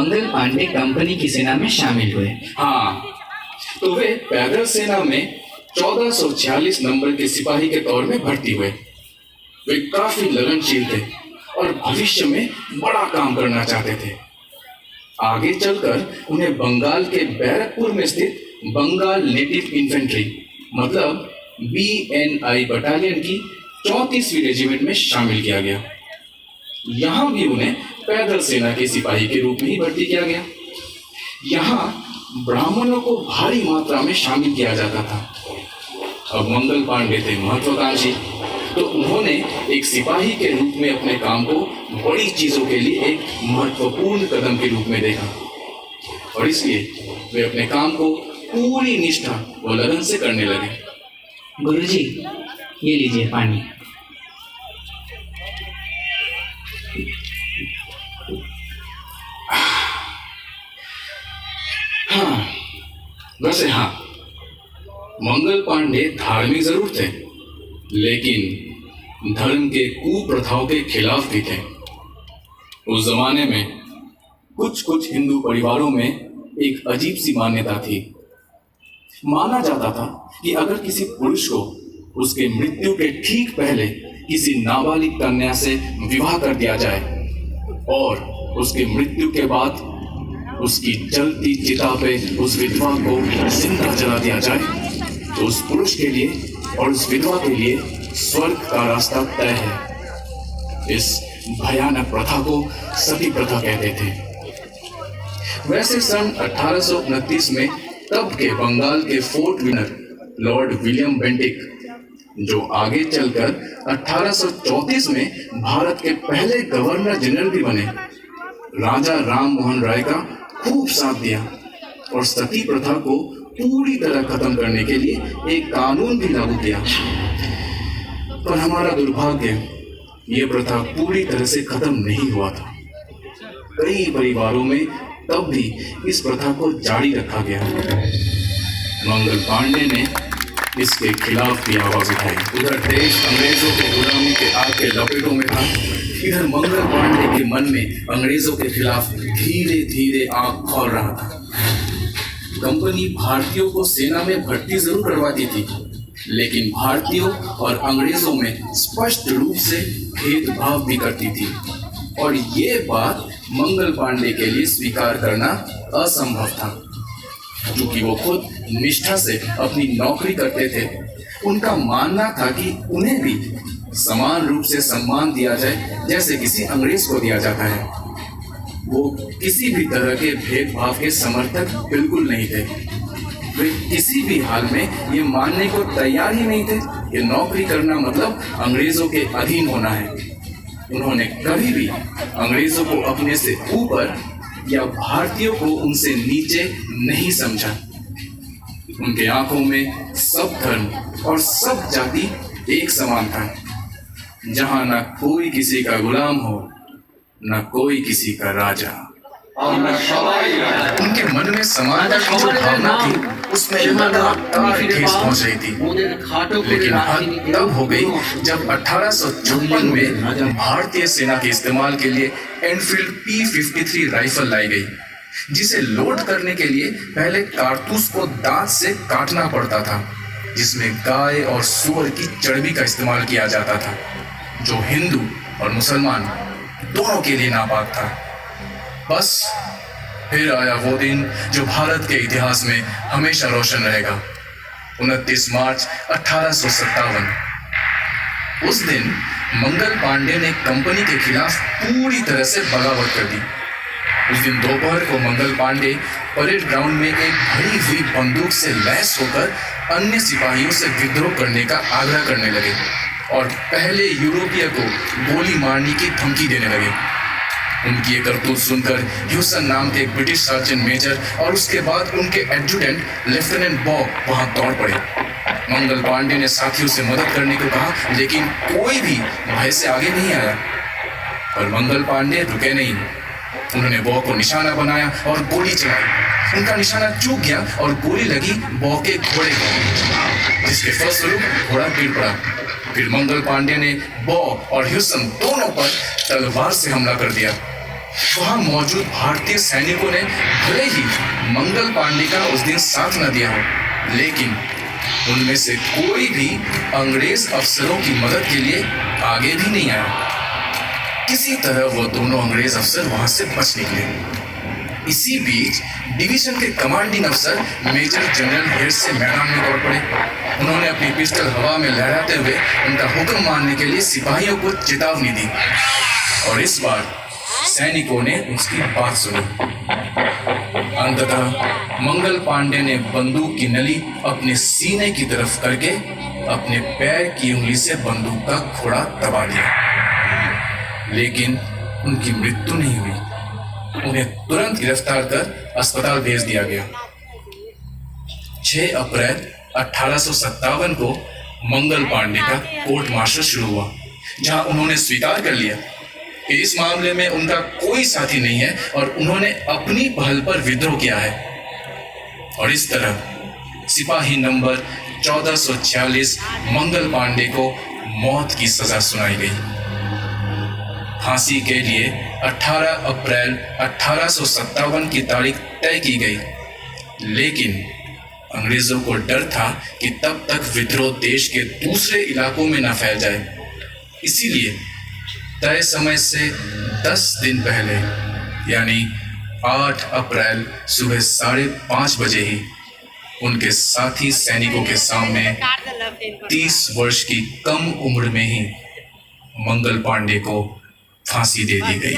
Mangal Pandey company की सेना में शामिल हुए। हाँ, तो वे पैदल सेना में 1446 नंबर के सिपाही के तौर में भर्ती हुए। वे काफी लगनशील थे और भविष्य में बड़ा काम करना चाहते थे। आगे चलकर उन्हें बंगाल के बैरकपुर में स्थित बंगाल नेटिव इन्फेंट्री मतलब BNI बटालियन की 34वीं रेजिमेंट में शामिल किया गया। यहाँ भी उन्हें पैदल सेना के सिपाही के रूप में ही भर्ती किया गया। यहाँ ब्राह्मणों को भारी मात्रा में शामिल किया जाता था। अब मंगल पांडे थे महत्वाकांक्षी, तो उन्होंने एक सिपाही के रूप में अपने काम को बड़ी चीजों के लिए एक महत्वपूर्ण कदम के रूप में देखा और इसलिए वे अपने काम को पूरी निष्ठा व लगन से करने लगे। गुरुजी, ये लीजिए पानी। हाँ, वैसे हाँ, मंगल पांडे धार्मिक जरूर थे, लेकिन धर्म के कुप्रथाओं के खिलाफ भी थे। उस जमाने में कुछ हिंदू परिवारों में एक अजीब सी मान्यता थी। माना जाता था कि अगर किसी पुरुष को उसके मृत्यु के ठीक पहले किसी नाबालिग कन्या से विवाह कर दिया जाए और उसके मृत्यु के बाद उसकी जलती चिता पे उस विधवा को जिंदा जला दिया जाए, तो उस पुरुष के लिए और उस विधवा के लिए स्वर्ग का रास्ता तय है। इस भयानक प्रथा को सती प्रथा कहते थे। वैसे सन 1829 में तब के बंगाल के fort winner Lord William Bentinck, जो आगे चलकर 1834 में भारत के पहले गवर्नर जनरल भी बने, राजा राम मोहन राय का खूब साथ दिया और सती प्रथा को पूरी तरह खत्म करने के लिए एक कानून भी लागू किया। पर हमारा दुर्भाग्य, ये प्रथा पूरी तरह से खत्म नहीं हुआ था। कई परिवारों में तब भी इस प्रथा को जारी रखा गया। मंगल पांडे ने इसके खिलाफ भी आवाज उठाई। उधर देश अंग्रेजों के गुलामी के आग के लपेटों में था, इधर मंगल पांडे के मन में अंग्रेजों के खिलाफ धीरे धीरे आग खोल रहा था। कंपनी भारतीयों को सेना में भर्ती जरूर करवाती थी, लेकिन भारतीयों और अंग्रेजों में स्पष्ट रूप से भेदभाव भी करती थी और ये बात मंगल पांडे के लिए स्वीकार करना असंभव था। क्योंकि वो खुद निष्ठा से अपनी नौकरी करते थे, उनका मानना था कि उन्हें भी समान रूप से सम्मान दिया जाए जैसे किसी अंग्रेज को दिया जाता है। वो किसी भी तरह के भेदभाव के समर्थक बिल्कुल नहीं थे। वे किसी भी हाल में ये मानने को तैयार ही नहीं थे कि नौकरी करना मतलब अंग्रेजों के अधीन होना है। उन्होंने कभी भी अंग्रेजों को अपने से ऊपर या भारतीयों को उनसे नीचे नहीं समझा। उनके आंखों में सब धर्म और सब जाति एक समान था, जहां न कोई किसी का गुलाम हो, न कोई किसी का राजा और न सवाई राजा। उनके मन में समानता की जो भावना थी, उसमें काफी ठेस पहुंच रही थी। लेकिन हद तब हो गई जब 1856 में भारतीय सेना के इस्तेमाल के लिए एनफील्ड P53 राइफल लाई गई, जिसे लोड करने के लिए पहले कारतूस को दांत से काटना पड़ता था, जिसमें गाय और सूअर की चर्बी का इस्तेमाल किया जाता था, जो हिंदू और मुसलमान दोनों के लिए नापाक था। बस फिर आया वो दिन जो भारत के इतिहास में हमेशा रोशन रहेगा। 29 मार्च 1857। उस दिन मंगल पांडे ने कंपनी के खिलाफ पूरी तरह से बगावत कर दी। उस दिन दोपहर को मंगल पांडे परेड ग्राउंड में एक भरी हुई बंदूक से लैस होकर अन्य सिपाहियों से विद्रोह करने का आग्रह करने लगे और पहले यूरोपीय को गोली मारने की धमकी देने लगे। उनकी ये करतूत सुनकर ह्यूसन नाम के एक ब्रिटिश सर्जन मेजर और उसके बाद उनके एडजुटेंट लेफ्टिनेंट बॉब वहां दौड़ पड़े। मंगल पांडे ने साथियों से मदद करने को कहा, लेकिन कोई भी भय से आगे नहीं आया। पर मंगल पांडे रुके नहीं। उन्होंने बॉब को निशाना बनाया और गोली चलाई। उनका निशाना चूक गया और गोली लगी बॉब के घोड़े को, जिसके फलस्वरूप घोड़ा गिर पड़ा। फिर मंगल पांडे ने बॉब और ह्यूसन दोनों पर तलवार से हमला कर दिया। वहां मौजूद भारतीय सैनिकों ने भले ही मंगल पांडे का उस दिन साथ न दिया हो, लेकिन उनमें से कोई भी अंग्रेज अफसरों की मदद के लिए आगे भी नहीं आया। किसी तरह वो दोनों अंग्रेज अफसर वहां से बच निकले। इसी बीच डिवीजन के कमांडिंग अफसर मेजर जनरल हेयर से मैदान में दौड़ पड़े। उन्होंने अपनी पिस्टल हवा में लहराते हुए उनका हुक्म मानने के लिए सिपाहियों को चेतावनी दी, और इस बार सैनिकों ने उसकी बात सुनी। अंततः मंगल पांडे ने बंदूक की नली अपने सीने की तरफ करके अपने पैर की उंगली से बंदूक का खोड़ा दबा दिया, लेकिन उनकी मृत्यु नहीं हुई। उन्हें तुरंत गिरफ्तार कर अस्पताल भेज दिया गया। 6 अप्रैल 1857 को मंगल पांडे का कोर्ट मार्शल शुरू हुआ, जहां उन्होंने स्वीकार कर लिया कि इस मामले में उनका कोई साथी नहीं है और उन्होंने अपनी पहल पर विद्रोह किया है। और इस तरह सिपाही नंबर 1446 मंगल पांडे को मौत की सजा सुनाई गई। फांसी के लिए 18 अप्रैल 1857 की तारीख तय की गई, लेकिन अंग्रेजों को डर था कि तब तक विद्रोह देश के दूसरे इलाकों में न फैल जाए। इसीलिए तय समय से 10 दिन पहले, यानी 8 अप्रैल सुबह 5:30 बजे ही उनके साथी सैनिकों के सामने 30 वर्ष की कम उम्र में ही मंगल पांडे को फांसी दे दी गई।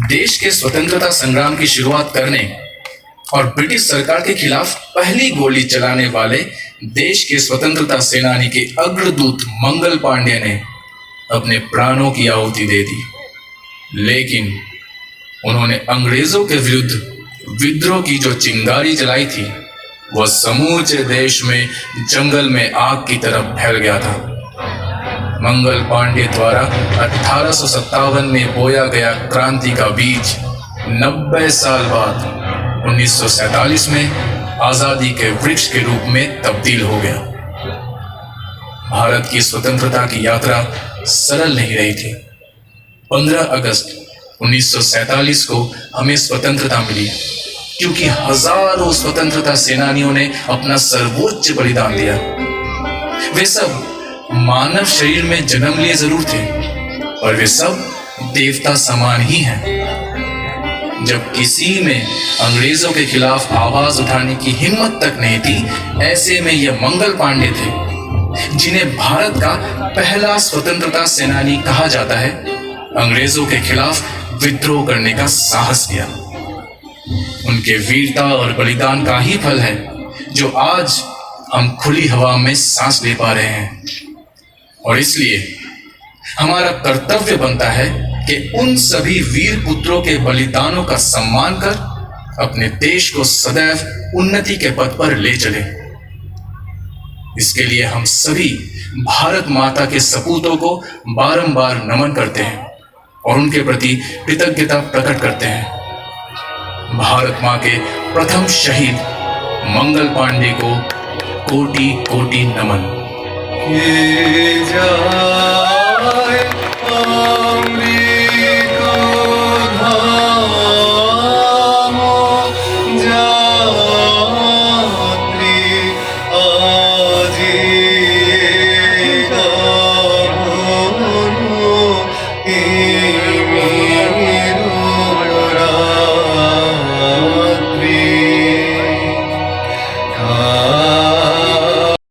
देश के स्वतंत्रता संग्राम की शुरुआत करने और ब्रिटिश सरकार के खिलाफ पहली गोली चलाने वाले देश के स्वतंत्रता सेनानी के अग्रदूत मंगल पांडे ने अपने प्राणों की आहुति दे दी, लेकिन उन्होंने अंग्रेजों के विरुद्ध विद्रोह की जो चिंगारी जलाई थी, वह समूचे देश में जंगल में आग की तरह फैल गया था। मंगल पांडे द्वारा 1857 में बोया गया क्रांति का बीज 90 साल बाद 1947 में आजादी के वृक्ष के रूप में तब्दील हो गया। भारत की स्वतंत्रता की यात्रा सरल नहीं रही थी। 15 अगस्त 1947 को हमें स्वतंत्रता मिली क्योंकि हजारों स्वतंत्रता सेनानियों ने अपना सर्वोच्च बलिदान दिया। वे सब मानव शरीर में जन्म लिए जरूर थे, पर वे सब देवता समान ही हैं। जब किसी में अंग्रेजों के खिलाफ आवाज उठाने की हिम्मत तक नहीं थी, ऐसे में यह मंगल पांडे थे, जिन्हें भारत का पहला स्वतंत्रता सेनानी कहा जाता है, अंग्रेजों के खिलाफ विद्रोह करने का साहस किया। उनके वीरता और बलिदान का ही फल है जो आज हम खुली हवा में सांस ले पा रहे हैं। और इसलिए हमारा कर्तव्य बनता है कि उन सभी वीर पुत्रों के बलिदानों का सम्मान कर अपने देश को सदैव उन्नति के पथ पर ले चलें। इसके लिए हम सभी भारत माता के सपूतों को बारंबार नमन करते हैं और उनके प्रति कृतज्ञता प्रकट करते हैं। भारत मां के प्रथम शहीद मंगल पांडे को कोटि कोटि नमन।